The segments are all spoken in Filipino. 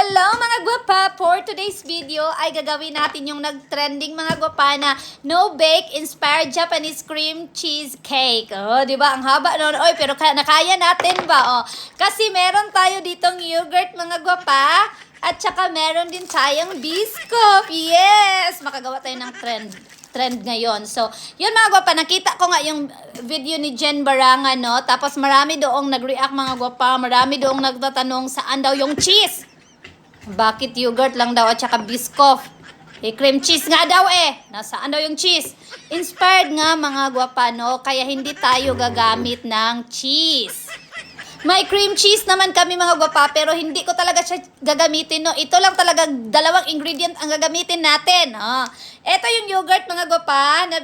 Hello mga gwapa! For today's video ay gagawin natin yung nag-trending mga gwapa na no-bake inspired Japanese cream cheesecake. Oh, di ba? Ang haba noon. Oy, pero nakaya natin ba? Oh, kasi meron tayo ditong yogurt mga gwapa at saka meron din tayong biscuit. Yes! Makagawa tayo ng trend ngayon. So, yun mga gwapa, nakita ko nga yung video ni Jen Baranga, no? Tapos marami doong nag-react mga gwapa, marami doong nagtatanong saan daw yung cheese. Bakit yogurt lang daw at saka biscoff? Eh, cream cheese nga daw eh. Nasaan daw yung cheese? Inspired nga mga gwapa, no? Kaya hindi tayo gagamit ng cheese. May cream cheese naman kami mga gwapa, pero hindi ko talaga siya gagamitin, no? Ito lang talaga dalawang ingredient ang gagamitin natin. Ito yung yogurt mga gwapa na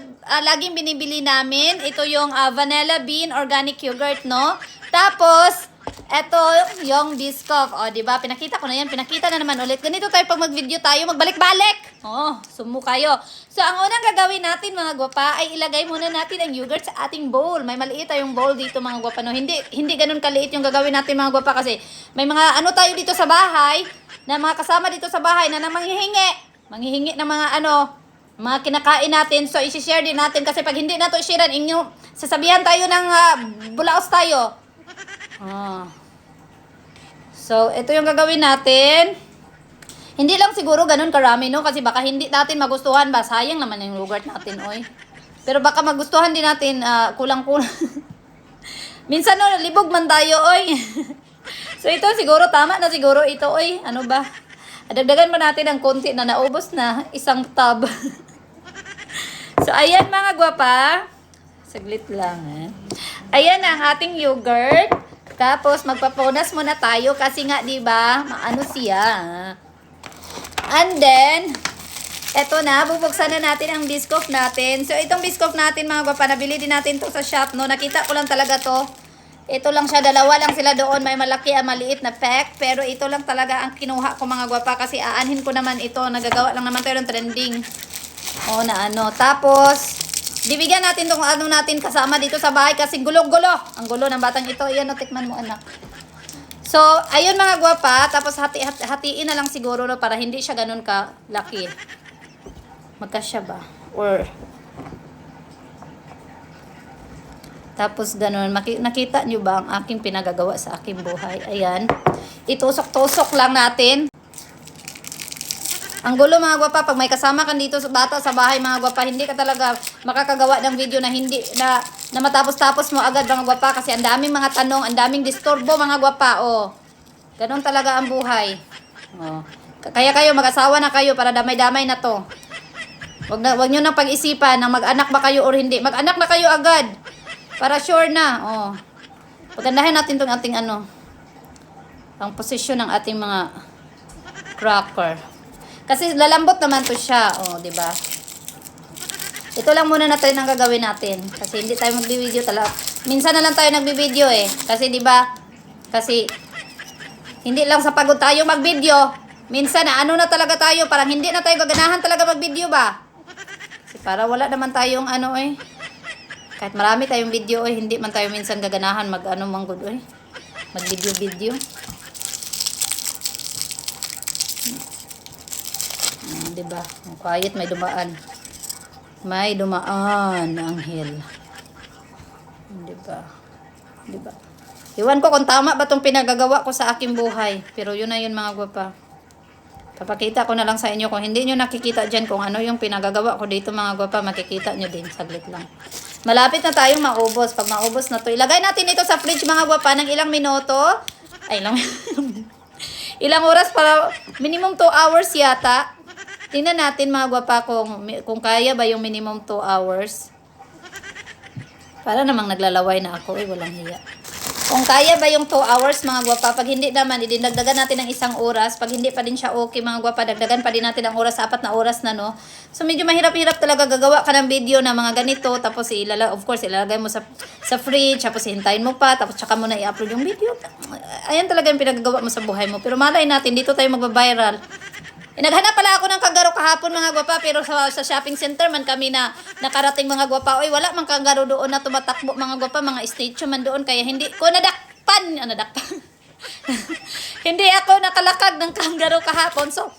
laging binibili namin. Ito yung vanilla bean organic yogurt, no? Tapos, ito yung biscoff. O, diba? Pinakita ko na yan. Pinakita na naman ulit. Ganito tayo pag mag-video tayo. Magbalik-balik. Sumo kayo. So, ang unang gagawin natin mga gwapa ay ilagay muna natin ang yogurt sa ating bowl. May maliit tayong bowl dito mga gwapa. No? Hindi ganun kaliit yung gagawin natin mga gwapa kasi may mga ano tayo dito sa bahay na mga kasama dito sa bahay na manghihingi. Manghihingi ng mga mga kinakain natin. So, isi-share din natin kasi pag hindi na to i-share, sasabihan tayo ng bulaos tayo. So, ito yung gagawin natin. Hindi lang siguro ganun karami, no? Kasi baka hindi natin magustuhan ba? Sayang naman yung yogurt natin, oy. Pero baka magustuhan din natin, kulang-kulang. Minsan, no, libog man tayo, oy. So, ito siguro, tama na siguro ito, oy. Ano ba? Dagdagan pa natin ang konti na naubos na isang tub. So, ayan mga gwapa. Saglit lang, Ayan ang ating yogurt. Tapos, magpapunas muna tayo kasi nga, di ba, maano siya. And then, eto na, bubuksan na natin ang biscoff natin. So, itong biscoff natin, mga gwapa, nabili din natin to sa shop, no? Nakita ko lang talaga to. Ito lang siya, dalawa lang sila doon. May malaki at maliit na pack. Pero ito lang talaga ang kinuha ko, mga gwapa, kasi aanhin ko naman ito. Nagagawa lang naman tayo ng trending. Tapos, bibigyan natin itong natin kasama dito sa bahay kasi gulong-gulo. Ang gulo ng batang ito. Iyan, tikman mo anak. So, ayun mga gwapa. Tapos hatiin na lang siguro no, para hindi siya ganun ka-laki. Magkasya ba? Or tapos ganun. Nakita nyo ba ang aking pinagagawa sa aking buhay? Ayan. Itusok-tusok lang natin. Ang gulo mga gwapa, pag may kasama ka dito sa bata sa bahay mga gwapa, hindi ka talaga makakagawa ng video na hindi na matapos-tapos mo agad mga gwapa kasi ang daming mga tanong, ang daming disturbo mga gwapa. Ganon talaga ang buhay. Kaya kayo mag-asawa na kayo para damay-damay na to. Wag niyo nang pag-isipan na mag-anak ba kayo or hindi. Mag-anak na kayo agad. Para sure na. Pagandahin natin tong ating ang posisyon ng ating mga cracker. Kasi lalambot naman to siya, di ba? Ito lang muna natin ang gagawin natin kasi hindi tayo magbi-video talaga. Minsan na lang tayo nagbi-video kasi 'di ba? Kasi hindi lang sa pagod tayo mag-video. Minsan na na talaga tayo, parang hindi na tayo gaganahan talaga mag-video ba? Kasi para wala naman tayong kahit marami tayong video hindi man tayo minsan gaganahan mag-good mag-video. Diba? Ang quiet, may dumaan. May dumaan na anghel. Diba? Iwan ko kung tama ba itong pinagagawa ko sa aking buhay. Pero yun na yun mga gwapa. Papakita ko na lang sa inyo. Kung hindi nyo nakikita dyan kung ano yung pinagagawa ko dito mga gwapa, makikita nyo din. Saglit lang. Malapit na tayong maubos. Pag maubos na to, ilagay natin ito sa fridge mga gwapa ng ilang minuto. Ilang oras para minimum 2 hours yata. Tingnan natin mga gwapa kung kaya ba yung minimum 2 hours. Para namang naglalaway na ako. Walang hiya. Kung kaya ba yung 2 hours mga gwapa. Pag hindi naman, idinagdagan natin ng 1 oras. Pag hindi pa din siya okay mga gwapa, dagdagan pa din natin ang oras. 4 na oras na, no? So medyo mahirap-hirap talaga gagawa ka ng video na mga ganito. Tapos of course, ilalagay mo sa fridge. Tapos hintayin mo pa. Tapos tsaka mo na i-upload yung video. Ayan talaga yung pinagagawa mo sa buhay mo. Pero malay natin, dito tayo magbabiral. Naghanap pala ako ng kanggaro kahapon mga gwapa, pero sa shopping center man kami na nakarating mga gwapa. Wala mang kanggaro doon na tumatakbo mga gwapa, mga statue man doon, kaya hindi ko nadakpan. Hindi ako nakalakag ng kangaroo kahapon. So,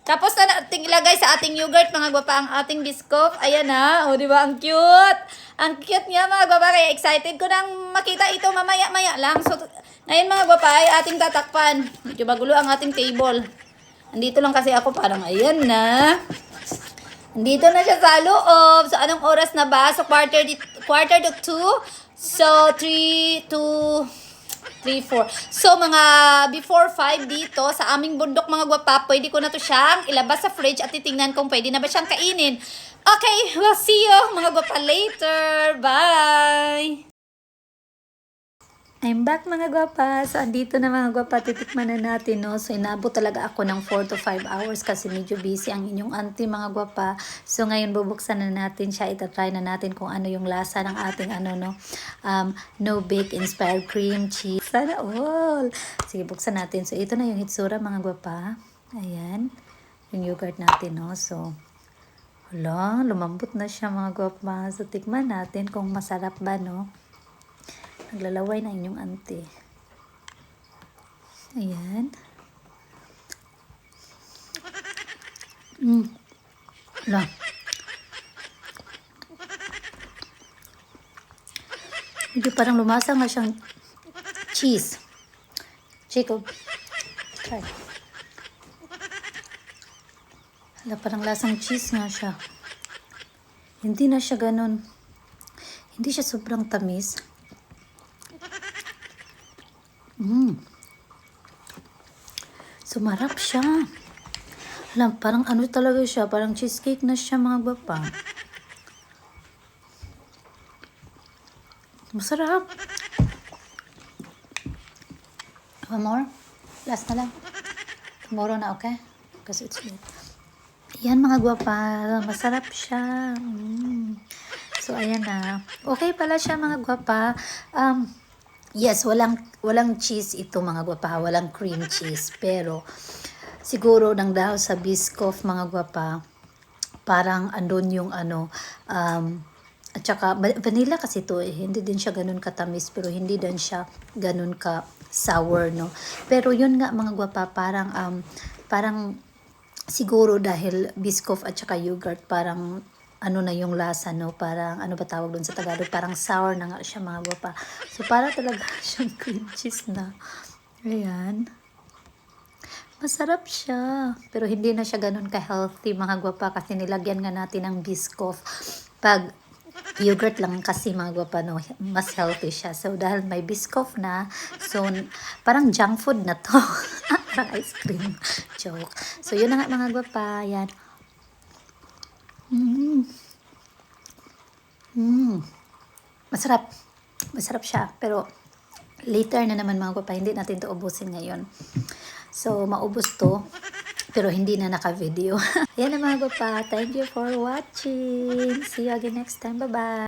tapos na nating ilagay sa ating yogurt, mga gwapa, ang ating biscoff. Ayan na. O, di ba? Ang cute. Ang cute niya, mga gwapa. Kaya excited ko nang makita ito mamaya-maya lang. So, ngayon, mga gwapa, ay ating tatakpan. Medyo magulo ang ating table. Andito lang kasi ako, parang ayan na. Andito na siya sa loob. So, anong oras na ba? So, quarter to 2. So, 3 to 3, 4. So, mga before 5 dito, sa aming bundok, mga gwapa, pwede ko na to siyang ilabas sa fridge at titingnan kung pwede na ba siyang kainin. Okay, we'll see you, mga gwapa, later. Bye! I'm back, mga gwapa. So, andito na, mga gwapa, titikman na natin, no? So, inabot talaga ako ng 4 to 5 hours kasi medyo busy ang inyong auntie, mga gwapa. So, ngayon bubuksan na natin siya. Itatry na natin kung ano yung lasa ng ating, no-bake inspired cream cheese. Sana all! Sige, buksan natin. So, ito na yung hitsura, mga gwapa. Ayan. Yung yogurt natin, no? So, hala, lumambot na siya, mga gwapa. So, tikman natin kung masarap ba, no? Naglalaway na inyong auntie. Ayan. Hala. Medyo parang lumasa nga siyang cheese. Jacob, try. Hala, parang lasang cheese nga siya. Hindi na siya ganun. Hindi siya sobrang tamis. Sumarap siya. Alam, parang ano talaga siya, parang cheesecake na siya, mga gwapa. Masarap. One more? Last na lang. Tomorrow na, okay? Because it's late. Ayan, mga gwapa. Masarap siya. So, ayan na. Okay pala siya, mga gwapa. Yes, walang cheese ito, mga gwapa. Walang cream cheese. Pero, siguro nang dahil sa Biscoff, mga gwapa, parang andun yung at saka vanilla kasi to eh. Hindi din siya ganun katamis, pero hindi din siya ganun ka sour, no? Pero yun nga, mga gwapa, parang siguro dahil Biscoff at saka yogurt, parang ano na yung lasa, no? Parang, ano ba tawag doon sa Tagalog? Parang sour na nga siya, mga gwapa. So, para talaga siyang cream cheese na. Ayan. Masarap siya. Pero hindi na siya ganun ka-healthy, mga gwapa, kasi nilagyan nga natin ng Biscoff. Pag yogurt lang kasi, mga gwapa, no, mas healthy siya. So, dahil may Biscoff na, so, parang junk food na to. Parang ice cream. Joke. So, yun na nga, mga gwapa. Yan. Masarap. Masarap siya. Pero, later na naman, mga gwapa. Hindi natin to ubusin ngayon. So, maubos to. Pero hindi na naka-video. Ayan na, mga gwapa. Thank you for watching. See you again next time. Bye-bye.